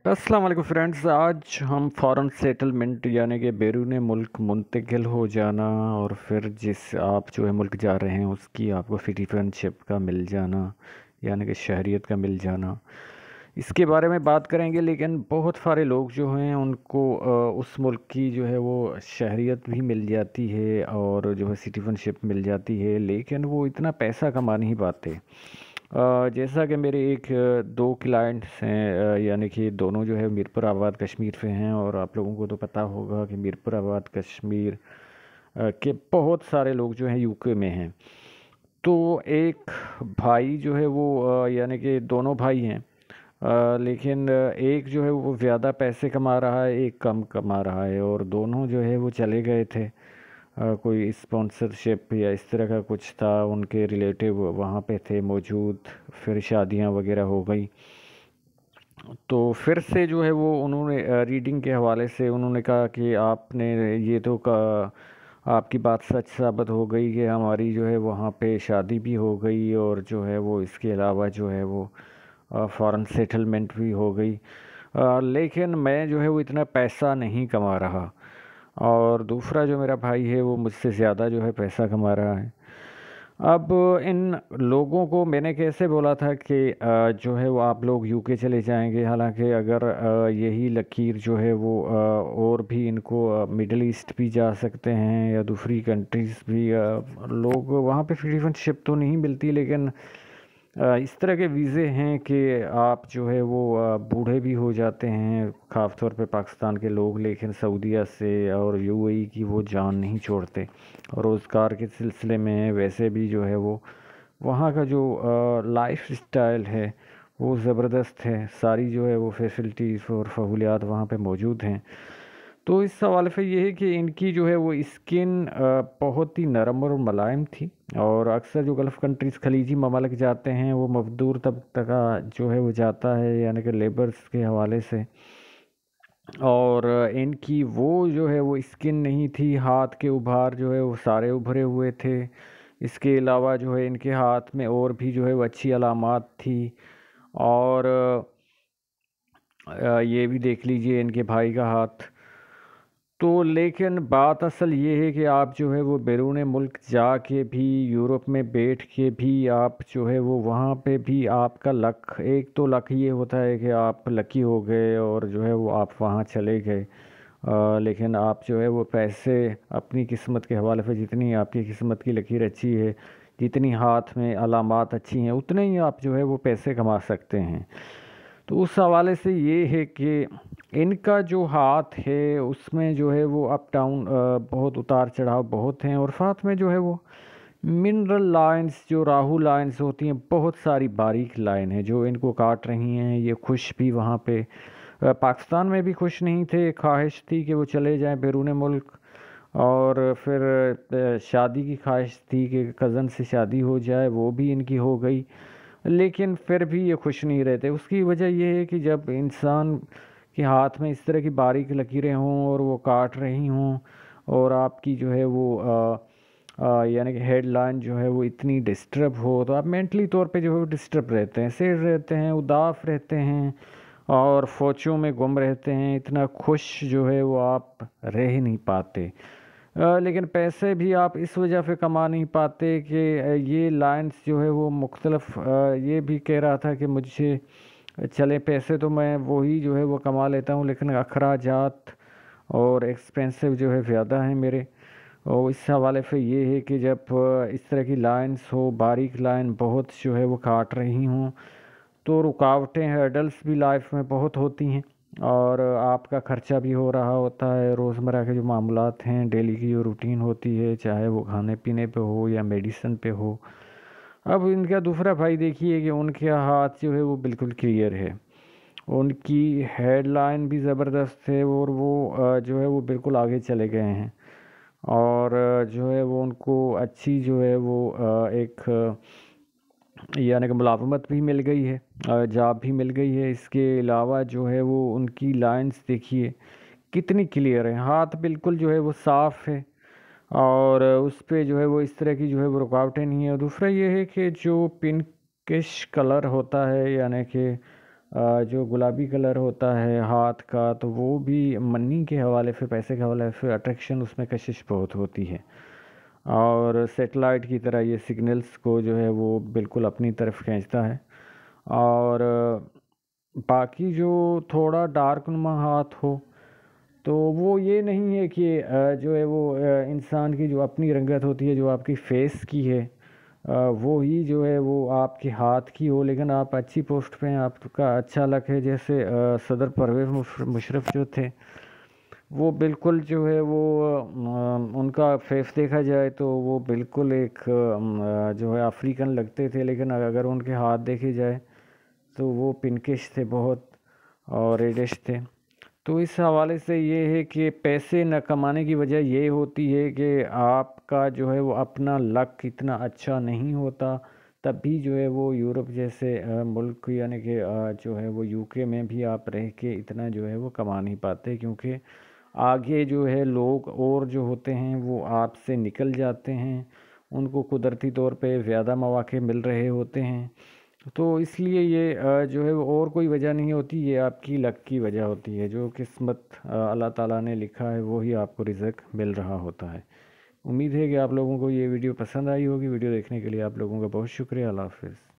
अस्सलाम वालेकुम फ्रेंड्स। आज हम फॉरेन सेटलमेंट यानी कि बैरून मुल्क मुंतकिल हो जाना और फिर जिस आप जो है मुल्क जा रहे हैं उसकी आपको सिटीजनशिप का मिल जाना यानी कि शहरियत का मिल जाना, इसके बारे में बात करेंगे। लेकिन बहुत सारे लोग जो हैं उनको उस मुल्क की जो है वो शहरियत भी मिल जाती है और जो है सिटीजनशिप मिल जाती है, लेकिन वो इतना पैसा कमा नहीं पाते। जैसा कि मेरे दो क्लाइंट्स हैं, यानी कि दोनों जो है मीरपुर आबाद कश्मीर से हैं, और आप लोगों को तो पता होगा कि मीरपुर आबाद कश्मीर के बहुत सारे लोग जो हैं यूके में हैं। तो एक भाई जो है वो यानी कि दोनों भाई हैं, लेकिन एक जो है वो ज़्यादा पैसे कमा रहा है, एक कम कमा रहा है, और दोनों जो है वो चले गए थे। कोई स्पॉन्सरशिप या इस तरह का कुछ था, उनके रिलेटिव वहाँ पे थे मौजूद, फिर शादियाँ वगैरह हो गई। तो फिर से जो है वो उन्होंने रीडिंग के हवाले से उन्होंने कहा कि आपने ये तो आपकी बात सच साबित हो गई कि हमारी जो है वहाँ पे शादी भी हो गई, और जो है वो इसके अलावा जो है वो फॉरेन सेटलमेंट भी हो गई। लेकिन मैं जो है वो इतना पैसा नहीं कमा रहा, और दूसरा जो मेरा भाई है वो मुझसे ज़्यादा जो है पैसा कमा रहा है। अब इन लोगों को मैंने कैसे बोला था कि जो है वो आप लोग यूके चले जाएंगे, हालांकि अगर यही लकीर जो है वो और भी इनको मिडल ईस्ट भी जा सकते हैं या दूसरी कंट्रीज़ भी, लोग वहाँ पे सिटीजनशिप तो नहीं मिलती, लेकिन इस तरह के वीज़े हैं कि आप जो है वो बूढ़े भी हो जाते हैं, ख़ास तौर पे पाकिस्तान के लोग, लेकिन सऊदीया से और यूएई की वो जान नहीं छोड़ते। और रोज़गार के सिलसिले में वैसे भी जो है वो वहाँ का जो लाइफ स्टाइल है वो ज़बरदस्त है, सारी जो है वो फैसिलिटीज़ और सहूलियात वहाँ पे मौजूद हैं। तो इस सवाल पे ये है कि इनकी जो है वो स्किन बहुत ही नरम और मुलायम थी, और अक्सर जो गल्फ़ कंट्रीज़ खलीजी ममालिक जाते हैं वो मज़दूर तबका का जो है वो जाता है, यानी कि लेबर्स के हवाले से। और इनकी वो जो है वो स्किन नहीं थी, हाथ के उभार जो है वो सारे उभरे हुए थे। इसके अलावा जो है इनके हाथ में और भी जो है वो अच्छी अलामात थी। और ये भी देख लीजिए इनके भाई का हाथ। तो लेकिन बात असल ये है कि आप जो है वो बैरून मुल्क जाके भी, यूरोप में बैठ के भी आप जो है वो वहाँ पे भी आपका लक, एक तो लक ये होता है कि आप लकी हो गए और जो है वो आप वहाँ चले गए। लेकिन आप जो है वो पैसे अपनी किस्मत के हवाले से, जितनी आपकी किस्मत की लकीर अच्छी है, जितनी हाथ में अलामात अच्छी हैं, उतने ही आप जो है वो पैसे कमा सकते हैं। तो उस हवाले से ये है कि इनका जो हाथ है उसमें जो है वो अप डाउन, बहुत उतार चढ़ाव बहुत हैं, और साथ में जो है वो मिनरल लाइंस, जो राहु लाइंस होती हैं, बहुत सारी बारीक लाइन है जो इनको काट रही हैं। ये खुश भी वहाँ पे पाकिस्तान में भी खुश नहीं थे, ख्वाहिश थी कि वो चले जाएं बैरून मुल्क, और फिर शादी की ख्वाहिश थी कि कज़न से शादी हो जाए, वो भी इनकी हो गई। लेकिन फिर भी ये खुश नहीं रहते। उसकी वजह ये है कि जब इंसान के हाथ में इस तरह की बारीक लकीरें हों और वो काट रही हों, और आपकी जो है वो यानी कि हेडलाइन जो है वो इतनी डिस्टर्ब हो, तो आप मेंटली तौर पे जो है वो डिस्टर्ब रहते हैं, सैड रहते हैं, उदास रहते हैं, और सोचों में गुम रहते हैं। इतना खुश जो है वो आप रह ही नहीं पाते। लेकिन पैसे भी आप इस वजह से कमा नहीं पाते कि ये लाइंस जो है वो मुख्तलफ, ये भी कह रहा था कि मुझे चले पैसे तो मैं वही जो है वो कमा लेता हूँ, लेकिन अखराजात और एक्सपेंसिव जो है ज़्यादा हैं मेरे। और इस हवाले से ये है कि जब इस तरह की लाइंस हो, बारीक लाइन बहुत जो है वो काट रही हों, तो रुकावटें, हर्डल्स भी लाइफ में बहुत होती हैं, और आपका खर्चा भी हो रहा होता है। रोज़मर्रा के जो मामलात हैं, डेली की जो रूटीन होती है, चाहे वो खाने पीने पे हो या मेडिसिन पे हो। अब इनका दूसरा भाई देखिए कि उनके हाथ जो है वो बिल्कुल क्लियर है, उनकी हेडलाइन भी ज़बरदस्त है, और वो जो है वो बिल्कुल आगे चले गए हैं, और जो है वो उनको अच्छी जो है वो एक यानी कि मुलाजमत भी मिल गई है, जॉब भी मिल गई है। इसके अलावा जो है वो उनकी लाइंस देखिए कितनी क्लियर है, हाथ बिल्कुल जो है वो साफ़ है, और उस पे जो है वो इस तरह की जो है वो रुकावटें नहीं है। और दूसरा ये है कि जो पिंकिश कलर होता है, यानी कि جو گلابی کلر ہوتا ہے ہاتھ کا، تو وہ بھی منی کے حوالے سے، پیسے کے حوالے سے اٹریکشن اس میں کشش بہت ہوتی ہے، اور سیٹلائٹ کی طرح یہ سگنلز کو جو ہے وہ بالکل اپنی طرف کھینچتا ہے۔ اور باقی جو تھوڑا ڈارک نما ہاتھ ہو تو وہ یہ نہیں ہے کہ جو ہے وہ انسان کی جو اپنی رنگت ہوتی ہے، جو آپ کی فیس کی ہے، وہی جو ہے وہ آپ کے ہاتھ کی ہو، لیکن آپ اچھی پوسٹ پہ ہیں، آپ کا اچھا لک ہے۔ جیسے صدر پرویز مشرف جو تھے، وہ بالکل جو ہے وہ ان کا فیس دیکھا جائے تو وہ بالکل ایک جو ہے افریقن لگتے تھے، لیکن اگر ان کے ہاتھ دیکھے جائے تو وہ پنکش تھے بہت، اور ریڈش تھے۔ تو اس حوالے سے یہ ہے کہ پیسے نہ کمانے کی وجہ یہ ہوتی ہے کہ آپ کا جو ہے وہ اپنا لک اتنا اچھا نہیں ہوتا، تب بھی جو ہے وہ یورپ جیسے ملک، یعنی کہ جو ہے وہ یو کے میں بھی آپ رہ کے اتنا جو ہے وہ کما نہیں پاتے، کیونکہ آگے جو ہے لوگ اور جو ہوتے ہیں وہ آپ سے نکل جاتے ہیں، ان کو قدرتی طور پہ زیادہ مواقع مل رہے ہوتے ہیں۔ تو اس لیے یہ جو ہے وہ اور کوئی وجہ نہیں ہوتی، یہ آپ کی لک کی وجہ ہوتی ہے، جو قسمت اللہ تعالیٰ نے لکھا ہے وہی آپ کو رزق مل رہا ہوتا ہے۔ امید ہے کہ آپ لوگوں کو یہ ویڈیو پسند آئی ہوگی۔ ویڈیو دیکھنے کے لیے آپ لوگوں کا بہت شکریہ۔ اللہ حافظ۔